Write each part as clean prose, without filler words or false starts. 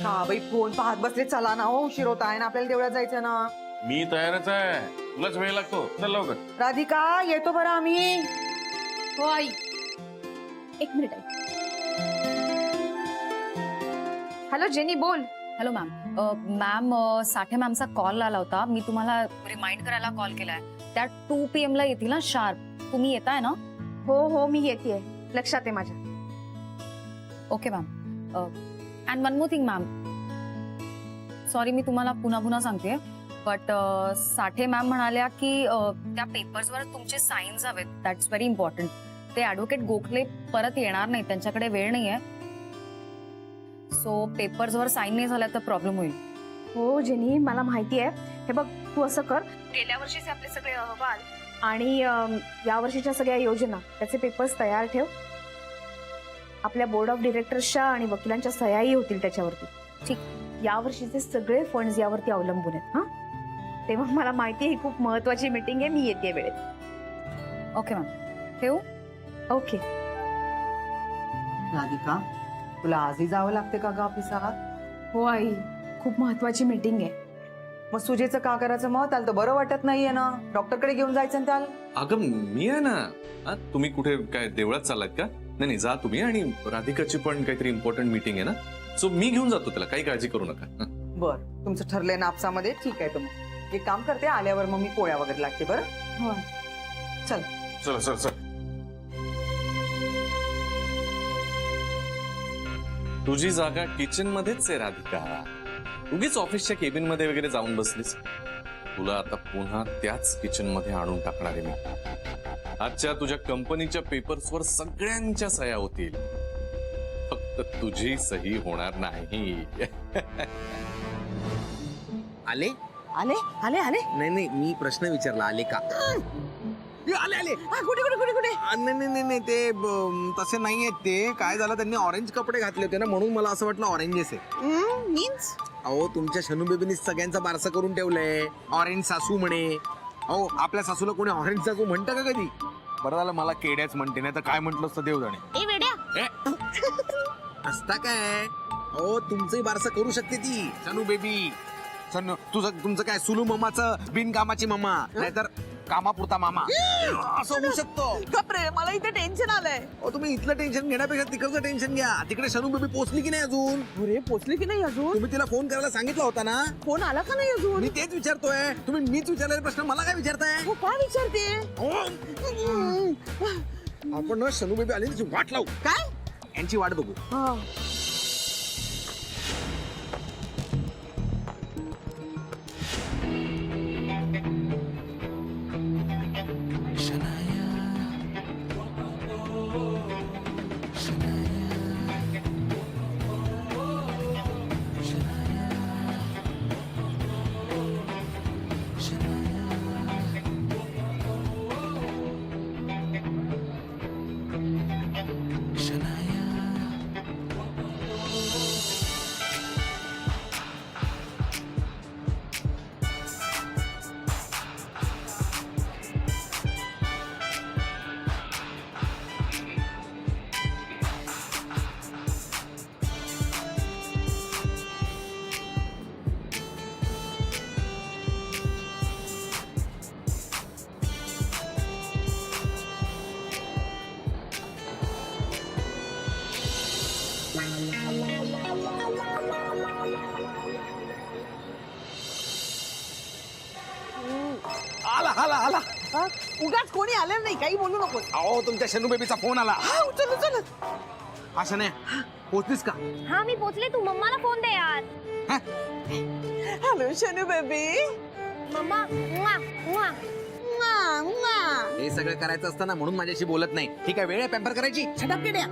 हा बाई फोन पाहत बसले, चला ना हो, उशीर होत आहे ना आपल्याला देवळात जायचं ना. मी तयारच आहे, तुलाच वेळ लागतो, चल लवकर. राधिका येतो बरं आम्ही. हो आई, एक मिनिट आई. हॅलो जेनी बोल. Hello ma'am. मॅम साठे मॅमचा कॉल आला होता, मी तुम्हाला रिमाइंड करायला कॉल केलाय. त्या 2 PM ला येतील ना शार्प. तुम्ही येताय ना? हो हो मी येतेय, लक्षात आहे माझ्या. Okay ma'am. And one more thing ma'am, sorry मी तुम्हाला पुन्हा पुन्हा सांगते, बट साठे मॅम म्हणाल्या की त्या पेपर्सवर तुमचे साईन्स हवेत. That's very important. ते ॲडव्होकेट गोखले परत येणार नाही, त्यांच्याकडे वेळ नाही आहे. सो पेपर्सवर साईन नाही झाल्या तर प्रॉब्लेम होईल. हो जेनी मला माहिती आहे. हे बघ तू असं कर, गेल्या वर्षीचे आपले सगळे अहवाल आणि या वर्षीच्या सगळ्या योजना त्याचे पेपर्स तयार ठेव. आपल्या बोर्ड ऑफ डिरेक्टर्सच्या आणि वकिलांच्या सह्याही होतील त्याच्यावरती. ठीक. या वर्षीचे सगळे फंड्स यावरती अवलंबून आहेत. हा, तेव्हा मला माहिती आहे ही खूप महत्वाची मीटिंग आहे, मी येते वेळेत. ओके मॅम, ठेवू? ओके. राधिका तुला आजही जावं लागते का ग ऑफिसात? हो आई, खूप महत्वाची मीटिंग आहे. मग सुजेचं का करायचं? मग त्याला तर बरं वाटत नाहीये ना, डॉक्टरकडे घेऊन जायचं ना त्याला. अगं मी आहे ना. तुम्ही कुठे काय देवळात चाललात का? नाही जा तुम्ही, आणि राधिकाची पण काहीतरी इम्पॉर्टंट मीटिंग आहे ना, सो मी घेऊन जातो त्याला, काही काळजी करू नका. बर, तुमचं ठरलंय नापसामध्ये, ठीक आहे. मग एक काम करते, आल्यावर मग मी पोळ्या वगैरे लागते. बरं हो. चल चल चल चल. तुझी जागा किचन मध्येच आहे राधिका. उगीच ऑफिसच्या केबिन मध्ये वगैरे जाऊन बसलीस. तुला आता पुन्हा त्याच किचन मध्ये आणून टाकणार आहे मी. आजच्या तुझ्या कंपनीच्या पेपर्सवर सगळ्यांच्या सह्या होतील, फक्त तुझी सही होणार नाही. आले आले आले आले. नाही नाही, मी प्रश्न विचारला आले का. आले आले. कुठे कुठे कुठे कुठे? नाही नाही नाही नाही, ते तसे नाही आहेत. ते काय झालं, त्यांनी ऑरेंज कपडे घातले होते ना, म्हणून मला असं वाटलं ऑरेंजेस आहे. मीन्स अहो तुमच्या शनू बेबीनी सगळ्यांचा बारसा करून ठेवलंय, ऑरेंज सासू म्हणे. अहो आपल्या सासूला कोणी ऑरेंज सासू म्हणतं का कधी? बरं झालं मला केड्याच म्हणते, नाही तर काय म्हटलं असतं देव जाणे. असता काय? अहो तुमचंही बारसा करू शकते ती शनू बेबी. तुमचं काय सुलू मामाचं बिनकामाची मामा, नाहीतर कामापुरता मामा असं होऊ शकतो. गप्रे, मला इथे टेन्शन आलंय. अहो तुम्ही इथलं टेन्शन घेण्यापेक्षा तिकडचं टेन्शन घ्या. तिकडे शनू बेबी पोहोचली की नाही अजून? अरे पोचली की नाही अजून? तुम्ही तिला फोन करायला सांगितलं होता ना? फोन आला का नाही अजून? मी तेच विचारतोय. तुम्ही मीच विचारलेला प्रश्न मला काय विचारताय? हो, काय विचारते? आपण ना शनू बेबी आली त्याची वाट लावू. काय? यांची वाट बघू. आला आला आला. उगाच कोणी आलं नाही, काही बोलू नको. अहो तुमच्या शनू बेबीचा फोन आला. चल चल. आशा नाही पोहोचलीस का? हाँ मी पोचले. तू मम्मा ना फोन दे यार. Hello Shanu baby. मम्मा मुआ, मुआ. हे सगळं करायचं असतं ना, म्हणून माझ्याशी बोलत नाही. ठीक आहे, वेळ आहे पॅम्पर करायची. छटाप केड्या.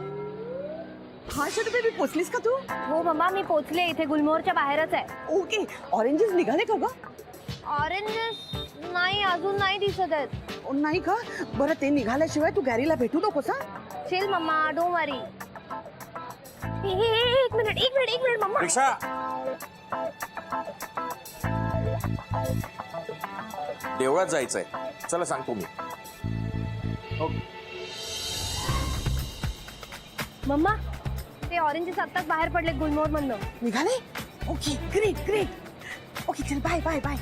हा शनू बेबी, पोचलीस का तू? हो मम्मा मी पोचले. इथे गुलमोहरच्या बाहेरच आहे. ओके. ऑरेंजेस निघाले का ग? ऑरेंजेस नाही, अजून नाही दिसत आहेत. नाही का? बरं, ते निघाल्याशिवाय तू गॅरीला भेटू नकोस. हा, चिल मम्मा, डोंट वरी. एक मिनिट एक मिनिट एक मिनिट मम्मा. रिक्षा. देवळात जायचंय, चला सांगतो मी. मम्मा ते ऑरेंजेस आत्ताच बाहेर पडले गुलमोहर मधनं. निघाले ओके ग्रेट ग्रेट ओके चल बाय बाय बाय.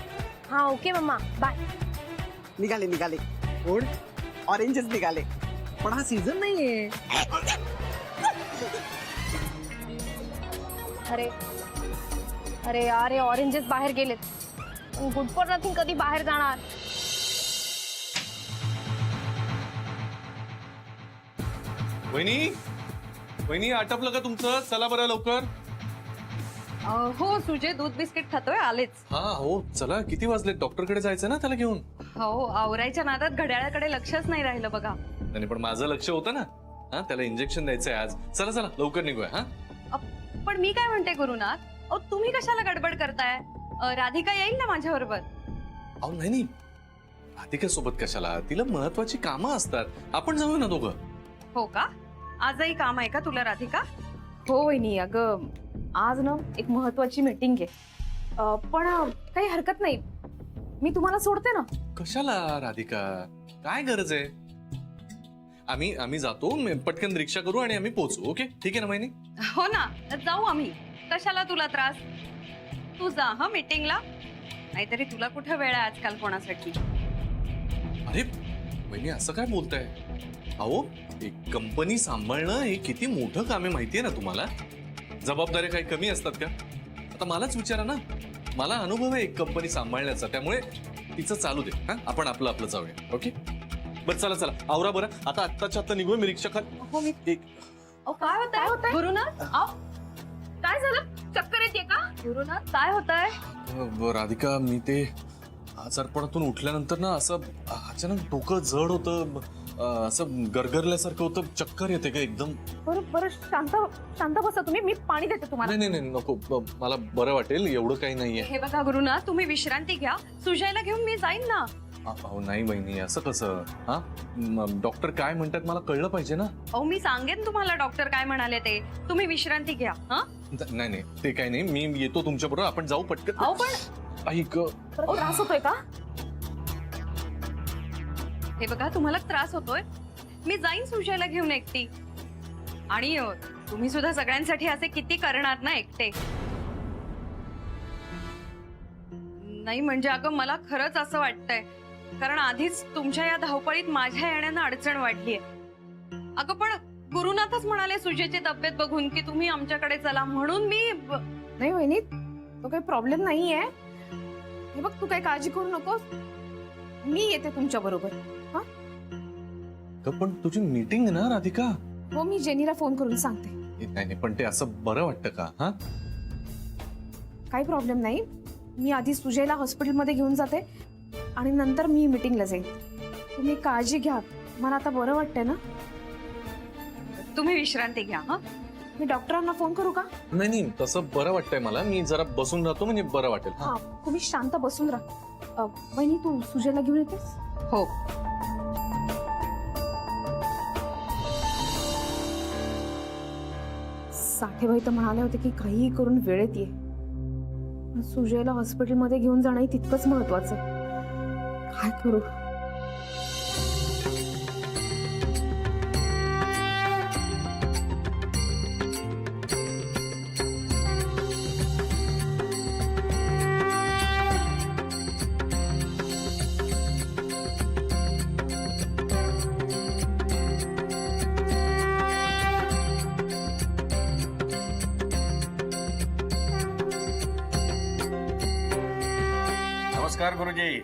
हा ओके मम्मा बाय. निघाले निघाले कोण ऑरेंजेस निघाले पण हा सीझन नाहीये. अरे अरे यार हे ऑरेंजेस बाहेर गेलेत. गुड फॉर नथिंग कधी बाहेर जाणार. वहिनी वहिनी आटपलं का तुमचं? चला बरं लवकर. हो सुजय दूध बिस्किट खातोय आलेच. हा हो चला, किती वाजले? डॉक्टरकडे जायचं ना त्याला घेऊन. हो आवरायच्या नादात घड्याळाकडे लक्षच नाही राहिलं बघा. नाही पण माझं लक्ष होतं ना. हा त्याला इंजेक्शन द्यायचंय आज. चला चला लवकर निघूया. हा पण मी काय म्हणते गुरुनाथ, अहो तुम्ही कशाला गडबड करताय? राधिका येईल ना माझ्या बरोबर. अहो नाही राधिका सोबत कशाला? तिला महत्वाची कामं असतात. आपण जाऊ ना दोघं. हो का? आजही काम आहे का तुला राधिका? हो वहिनी, अगं आज ना एक महत्वाची मीटिंग आहे. पण काही हरकत नाही, मी तुम्हाला सोडते ना. कशाला राधिका? काय गरज आहे? आम्ही जातो, पटकन रिक्षा करू आणि आम्ही पोहोचू. ओके ठीक आहे ना वहिनी? हो ना जाऊ आम्ही. कशाला तुला त्रास? तू जा हा मीटिंगला. नाहीतरी तुला कुठं वेळ आहे आजकाल कोणासाठी? अरे वहिनी असं काय बोलताय? अहो एक कंपनी सांभाळणं हे किती मोठं काम आहे माहितीये ना तुम्हाला. जबाबदाऱ्या काही कमी असतात का? आता मलाच विचारा ना. मला अनुभव आहे एक कंपनी सांभाळण्याचा, त्यामुळे तिचं चालू दे. हा आपण आपलं आपलं जाऊया. ओके बरं चला चला आवरा बरं. आता आत्ताच्या आत्ता निघूया. मी रिक्षा हो मी एक काय होतंय गुरुनाथ? काय झालं? चक्कर येते का? गुरुनाथ काय होतंय? राधिका, मी ते आजारपणातून उठल्यानंतर ना असं अचानक डोकं जड होतं, असं गरगरल्यासारखं होतं, चक्कर येते का एकदम. बरं बरं शांत बसा तुम्ही, मी पाणी देते तुम्हाला. नाही नको, मला बरं वाटेल, एवढं काही नाहीये. हे बघा गुरुनाथ, तुम्ही विश्रांती घ्या. सुजयला घेऊन मी जाईन ना. अहो नाही बहिणी, असं कसं? हा डॉक्टर काय म्हणतात मला कळलं पाहिजे ना. अहो मी सांगेन तुम्हाला डॉक्टर काय म्हणाले ते. तुम्ही विश्रांती घ्या. हा नाही ते काही नाही, मी येतो तुमच्या बरोबर. आपण जाऊ पटकन. अहो पण ऐक, परत त्रास होतोय का? हे बघा तुम्हाला त्रास होतोय, मी जाईन सुजयला घेऊन एकटी. आणि तुम्ही सुद्धा सगळ्यांसाठी असे किती करणार ना एकटे. नाही म्हणजे अगं मला खरंच असं वाटतंय, कारण आधीच तुमच्या या धावपळीत माझ्या येण्यानं अडचण वाढलीये. अगं पण गुरुनाथच म्हणाले सुजयची तब्येत बघून की तुम्ही आमच्याकडे चला, म्हणून मी नाही वहिनी, तो काही प्रॉब्लेम नाहीये. हे बघ तू काही काळजी करू नकोस, मी येते तुमच्या बरोबर. पण तुझी मीटिंग ना राधिका. हो मी जेनीला फोन करून सांगते. नाही पण ते असं बरं वाटतं का? हा काही प्रॉब्लेम नाही, मी आधी सुजयला हॉस्पिटलमध्ये घेऊन जाते आणि नंतर मी मीटिंगला जाईन. तुम्ही काळजी घ्या, मला आता बरं वाटतंय ना. तुम्ही विश्रांती घ्या. हा मी डॉक्टरांना फोन करू का? नाही तसं बरं वाटतंय मला. मी जरा बसून राहतो म्हणजे बरं वाटेल. हा तुम्ही शांत बसून राहा. वहिनी तू सुजयला घेऊन येतेस? हो. साठेबाई तर म्हणाले होते की काहीही करून वेळेत ये. सुजयला हॉस्पिटलमध्ये घेऊन जाणं तितकंच महत्वाचं. काय करू? नमस्कार गुरुजी.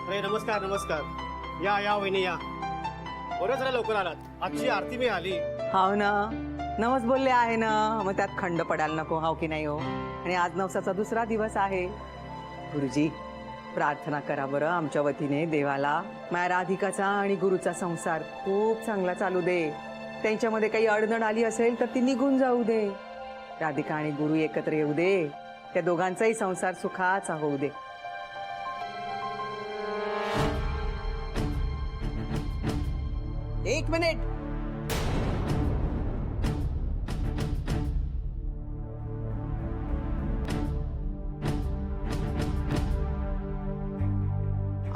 अरे नमस्कार नमस्कार. या वहिनी या. बरं झालं लवकर आलात. आजची आरती मी आली. हाव ना, नवस बोलले आहे ना, मग त्यात खंड पडायला नको. हाव की नाही हो? आणि आज नवसाचा दुसरा दिवस आहे. गुरुजी प्रार्थना करा बरं आमच्या वतीने देवाला. माझ्या राधिकाचा आणि गुरुचा संसार खूप चांगला चालू दे. त्यांच्यामध्ये काही अडचण आली असेल तर ती निघून जाऊ दे. राधिका आणि गुरु एकत्र येऊ दे. त्या दोघांचाही संसार सुखाचा होऊ दे. एक मिनिट.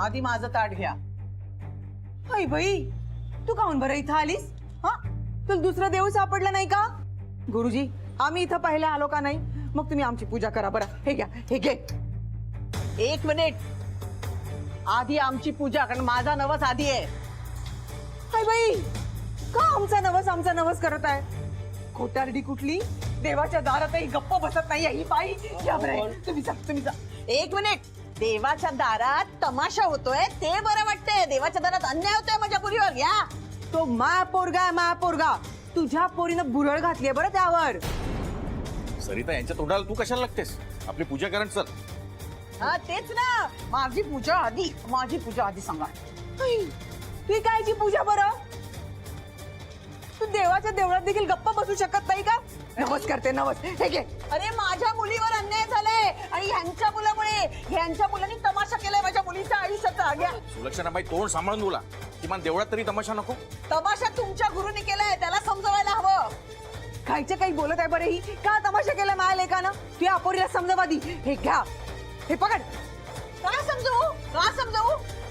आधी माझं ताट घ्या. बाई तू काहून बरं इथं आलीस? हा तुला दुसरा देव सापडला नाही का? गुरुजी आम्ही इथं पहिले आलो का नाही? मग तुम्ही आमची पूजा करा बरं. हे घ्या, हे घे. 1 मिनिट आधी आमची पूजा, कारण माझा नवस आधी आहे. हाय बाई, का आमचा नवस करत आहे? खोटारडी कुठली, देवाच्या दारातही गप्प बसत नाही ही बाई. या बरं, तुम्ही जा. 1 मिनिट, देवाच्या दारात तमाशा होतोय ते बरं वाटतंय, देवाच्या दारात अन्याय होतोय माझ्या पुरीवर. या, तो मा पोरगा तुझ्या पोरीनं बुरळ घातलीये बरं त्यावर. सरिता यांच्या तोंडाला तू कशाला लागतेस? आपली पूजा करण चल. हा तेच ना, माझी पूजा आधी सांगा. ती कायची पूजा बरं? तू देवाच्या देवळात देखील गप्पा बसू शकत नाही का? नवस करते नवस. हे घे. अरे माझ्या मुलीवर अन्याय झालाय आणि ह्यांच्या मुलांनी तमाशा केलाय माझ्या मुलीच्या आयुष्याचा. घ्या. सुलक्षणाबाई तोंड सांभाळून बोला. किमान देवळात तरी तमाशा नको. तमाशा तुमच्या गुरुने केलाय, त्याला समजवायला हवं. काहीच्या काही बोलत आहे बरं ही. का तमाशा केलाय माझ्या लेकानं? तू अपोरीला समजवादी. हे घ्या, हे पकड. काय समजवू?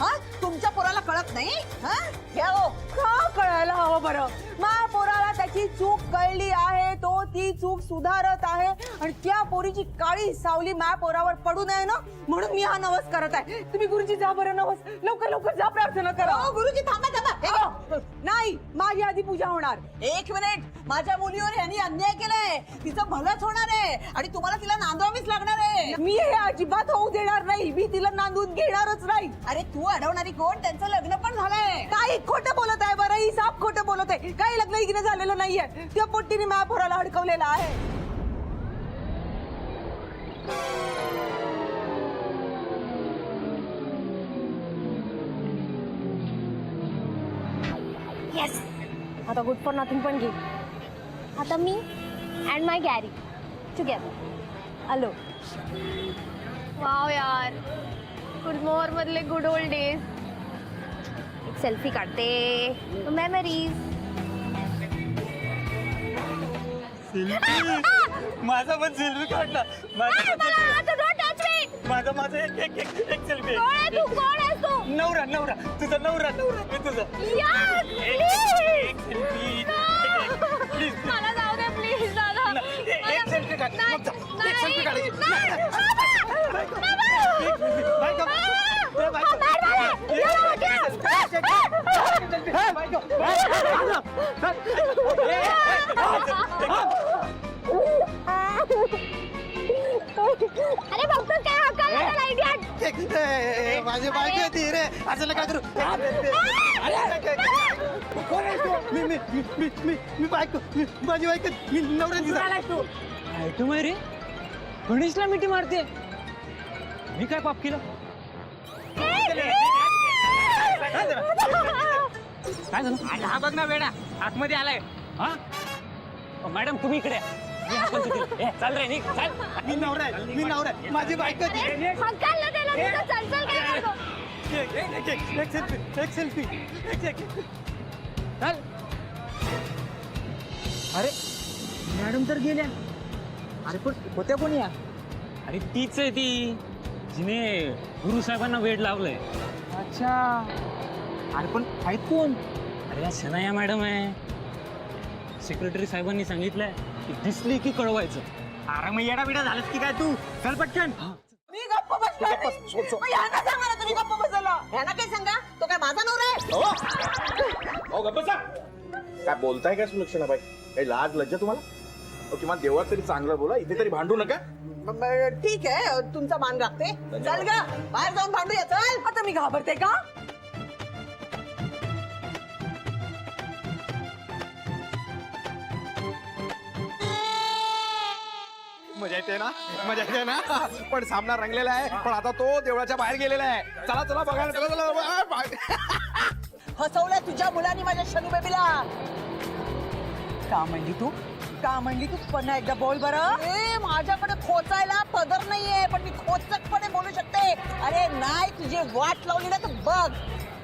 हा, तुमच्या पोराला कळत नाही? हा, घ्या हो. का कळायला हवं बरं? माझ्या पोराला त्याची चूक कळली आहे, तो ती चूक सुधारत आहे आणि त्या पोरीची काळी सावली माझ्या पोरावर पडू नये ना, म्हणून मी हा नवस करत आहे. तुम्ही गुरुजी जा बरं, नवस लवकर जा, प्रार्थना करा. गुरुजी थांबा. नाही, माझी आधी पूजा होणार. 1 मिनिट, माझ्या मुलीवर यांनी अन्याय केलाय, तिचं भलंच होणार आहे आणि तुम्हाला तिला नांदवावीच लागणार आहे. मी हे अजिबात होऊ देणार नाही. मी तिला नांदून घेणारच नाही. अरे तू अडवणारी कोण? त्यांचं लग्न पण झालंय. काही खोटं बोलत आहे बरं ही, साप खोटं बोलत आहे. काही लग्न इकडे झालेलं नाहीये. त्या पोट्टीने माझ्या पोराला अडकवलेला आहे. येस, आता गुड फॉर नथिंग पण घे. आता मी अँड माय गॅरी टुगेदर आलो. वाव यार, गुलमोहर मधले गुड ओल्ड डेज. एक सेल्फी काढते, मेमरीज. माझा पण सेल्फी काढला. माझा एक सेल्फी. तू कोण आहेस तू? नवरा तुझा नवरा मी तुझा. यार, एक सेल्फी प्लीज. मला जाऊ दे प्लीज दादा. एक सेल्फी काढ. मग जा. एक सेल्फी काढायची. अरे बघतो काय हक्काला आयडिया. माझी बायको होती रे. असं काय करू? कोण आहे तू? मी बायको. माझी बायको. मी नवरा तिचा. तू माय रे, गणेशला मिठी मारते. मी काय पाप केलं? काय झालं? हा बघ ना वेडा, आतमध्ये आलाय. हा मॅडम तुम्ही इकडे या. मी हाकलतो तिला. चल रे निघ, चल. मी नवरा आहे. माझी बायको होती. हक्काला त्याला तुझं चलचल काय करतो? एक सेल्फी. चल. अरे मॅडम तर गेल्या. अरे पण होत्या कोणी या? अरे तीच आहे ती जिने गुरु साहेबांना वेड लावलंय. अच्छा. अरे पण आहेत कोण? अरे या शनाया मॅडम आहे. सेक्रेटरी साहेबांनी सांगितलंय की दिसली की कळवायचं. अरे मग येडा बिडा झालंस की काय तू? चल पटकन. मी गप्प बसलोय. मग यांना सांगा ना तुम्ही गप्प बसला. यांना काय सांगा, तो काय माझा नवरा आहे? हो गप्प बसा. काय बोलताय काय सुलक्षणाबाई? काही लाज लज्जा तुम्हाला? किमान देवळात तरी चांगलं बोला, इथे तरी भांडू नका. ठीक आहे, तुमचा मान राखते. चल ग, बाहेर जाऊन भांडूया. चल. आता मी घाबरते का? मजा येते ना. पण सामना रंगलेला आहे. पण आता तो देवळाच्या बाहेर गेलेला आहे. चला बघायला चला. हसवलंय तुझ्या मुलांनी माझ्या शनू बेबीला. का म्हणली तू पुन्हा एकदा बोल बरं. माझ्याकडे खोचायला पदर नाहीये, पण मी खोचकपणे बोलू शकते. अरे नाही, तुझी वाट लावली ना तर बघ.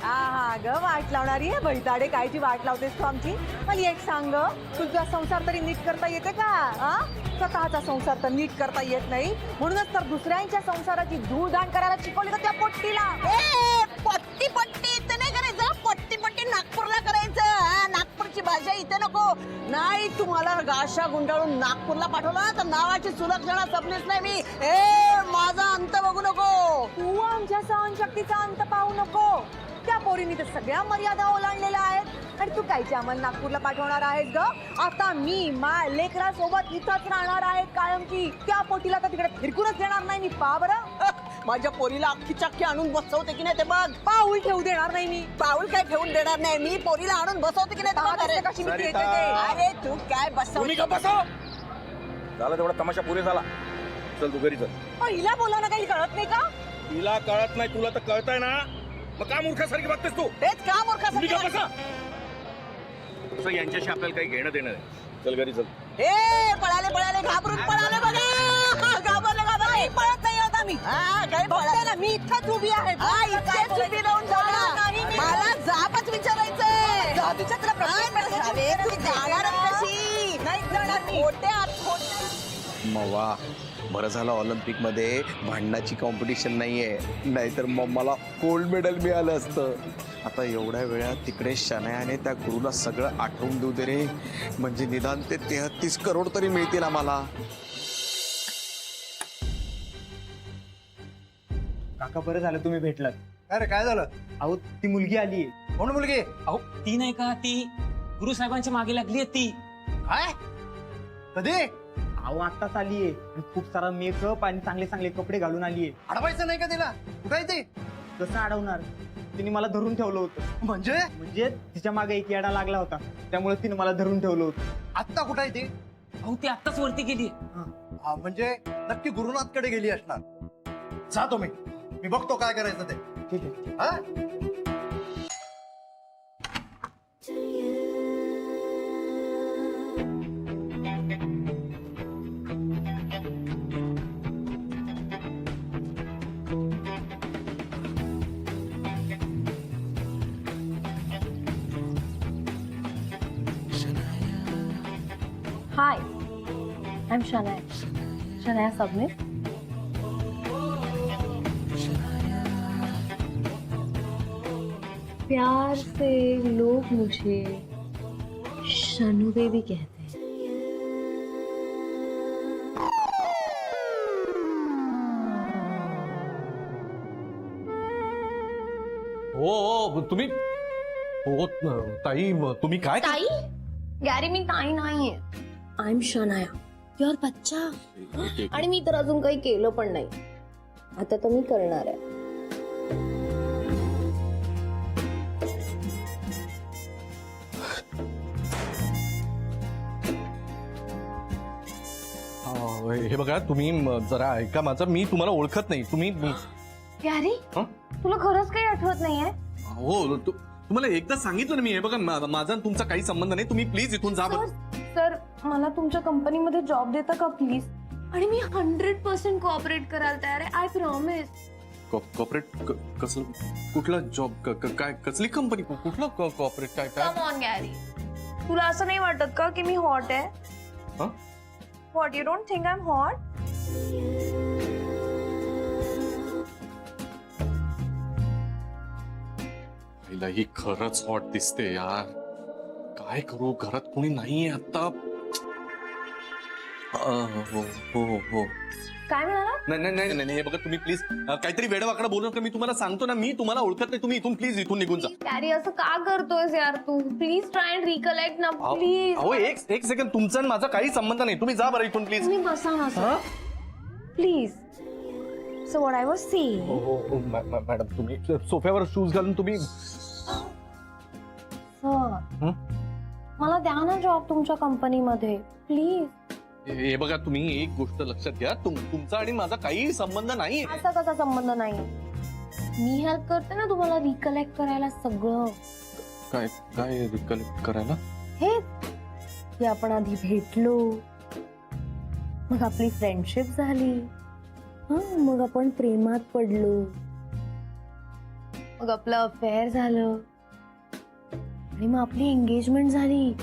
हा ग, वाट लावणारी आहे. बैताडे कायची वाट लावतेस तू आमची? मला एक सांग, तुझा संसार तरी नीट करता येते का? स्वतःचा संसार तर नीट करता येत नाही, म्हणूनच तर दुसऱ्यांच्या संसाराची धूळधाण करायला शिकवली तर त्या पोट्टीला. पट्टी ते नाही करायचं. पट्टी नागपूरला करायचं. नागपूरची नावाची भाषा इथे नको. नाही तुम्हाला गाशा गुंडाळून नागपूरला पाठवला तर नावाची सुलक्षणा जपलीच नाही मी. माझा अंत बघू नको. तू आमच्या सहनशक्तीचा अंत पाहू नको. त्या पोरीने तर सगळ्या मर्यादा ओलांडलेल्या आहेत आणि तू कायची आम्हाला नागपूरला पाठवणार आहेस ग? आता मी माझ्या लेकरासोबत इथंच राहणार आहे कायमची. त्या पोटीला तर तिकडे फिरकूनच देणार नाही मी. पा बरं माझ्या पोरीला अख्खी चक्की आणून बसवते की नाही ते बघ. पाऊल ठेवू देणार नाही मी. पाऊल काय ठेवून देणार नाही मी. पोरीला आणून बसवते की नाही ते बघ. अरे, कशी मी सरिता. येते ते. अरे तू काय तुम्ही का बसव. बसव. झाला तेवढा तमाशा पुरे झाला. चल तू घरी चल. पहिला बोलायला काही कळत नाही का? तिला कळत नाही, तुला तर कळतंय ना. मग का मूर्खासारखी बघतेस तू? तेच का तुम्ही का मूर्खा. बसा. यांच्याशी आपल्याला काही घेणं देणं नाही. चल घरी चल. पळाले घाबरून पळाले बघा. घाबरले पळत नाही आता मी. काही पळत ना मी इथंच उभी आहे. इथेच उभी राहून जाणार. मला जाबच विचारायचंय. जाबीच्या तुला प्रश्न तू जाणार कशी? नाही जाणार मी. खोटे. मवा बरं झालं ऑलिम्पिक मध्ये भांडणाची कॉम्पिटिशन नाहीये, नाहीतर मग मला गोल्ड मेडल मिळालं असतं. आता एवढ्या वेळात तिकडे शनायाने त्या गुरुला सगळं आठवून देऊ दे रे. म्हणजे निदान ते 33 करोड तरी मिळतील आम्हाला. काका बरं झालं तुम्ही भेटलात. अरे काय झालं? अहो ती मुलगी आली. कोण मुलगी? अहो ती नाही का, ती गुरुसाहेबांच्या मागे लागली आहे ती. काय? कधी? अहो आत्ताच आलीये. खूप सारा मेकअप आणि चांगले चांगले कपडे घालून आलीये. अडवायचं नाही का तिला? कुठे ती? कसं अडवणार? तिने मला धरून ठेवलं होतं. म्हणजे तिच्या मागे एक येडा लागला होता, त्यामुळे तिने मला धरून ठेवलं होतं. आत्ता कुठे आहे ती? अहो ती आत्ताच वरती गेली. म्हणजे नक्की गुरुनाथकडे गेली असणार. जातो मी बघतो काय करायचं ते. ठीक आहे. हा? Hi, I'm Shania. Shania Sabnis. प्यार से लोग मुझे शनु बेबी कहते हैं. हो तुम्ही हो ताई तुम्ही काय ताई? गॅरी मी ताई नाहीये. आय एम शनाया, युअर बच्चा. आणि मी तर अजून काही केलं पण नाही. आता तर मी करणार आहे. हे बघा तुम्ही जरा ऐका माझं. मी तुम्हाला ओळखत नाही. तुम्ही गॅरी, हं? तुला खरंच काही आठवत नाहीये? हो तुम्हाला एकदा सांगितलं ना मी. हे बघा माझा आणि तुमचा काही संबंध नाही. तुम्ही प्लीज इथून जा बरं. सर, मला तुमच्या कंपनीमध्ये जॉब देता का प्लीज? आणि मी 100% कोऑपरेट करायला तयार आहे. I promise. कॉर्पोरेट कसलं? कुठला जॉब? काय कसली कंपनी? कुठला कॉर्पोरेट? काय काय? कम ऑन गॅरी, तुला असं नाही वाटत का की मी हॉट आहे? हं? What, you don't think I am hot? ही खरंच हॉट दिसते यार. काय करू? घरात कोणी नाहीये आता. हो हो हो. काय म्हणाला? नाही हे बघा तुम्ही प्लीज काहीतरी वेडवाकडं बोलू नका. मी तुम्हाला सांगतो ना, मी तुम्हाला ओळखत नाही. तुम्ही इथून प्लीज इथून निघून जा. गॅरी, असं का करतोयस यार तू? प्लीज ट्राय अँड रिकलेक्ट ना प्लीज. अहो एक सेकंड. तुमचा आणि माझा काही संबंध नाही. तुम्ही जा बरं इथून प्लीज. तुम्ही बसा ना sir please. So what I was saying. हो मॅडम तुम्ही सोफ्यावर शूज घालून तुम्ही. सर, मला द्या ना जॉब तुमच्या कंपनीमध्ये प्लीज. हे बघा तुम्ही एक गोष्ट लक्षात घ्या. तुमचा आणि माझा काही संबंध नाही. असा कसा संबंध नाही? मी हेल्प करते ना तुम्हाला रिकलेक्ट करायला सगळं. काय काय रिकलेक्ट करायला? हे की आपण आधी भेटलो, मग आपली फ्रेंडशिप झाली, मग आपण प्रेमात पडलो, मग आपलं अफेअर झालं आणि मग आपली एंगेजमेंट झाली,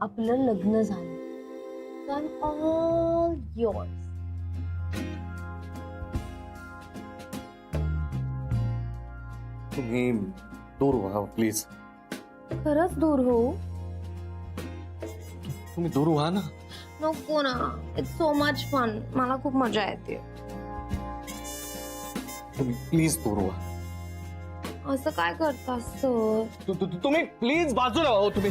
आपलं लग्न झालं. So I'm all yours. तुम्ही दूर व्हा प्लीज. खरंच दूर होऊ? तुम्ही दूर व्हा ना. नको ना, इट्स सो मच फन. मला खूप मजा येते. तुम्ही प्लीज दूर व्हा. असं काय करतास सर? तुम्ही प्लीज बाजूला व्हा. तुम्ही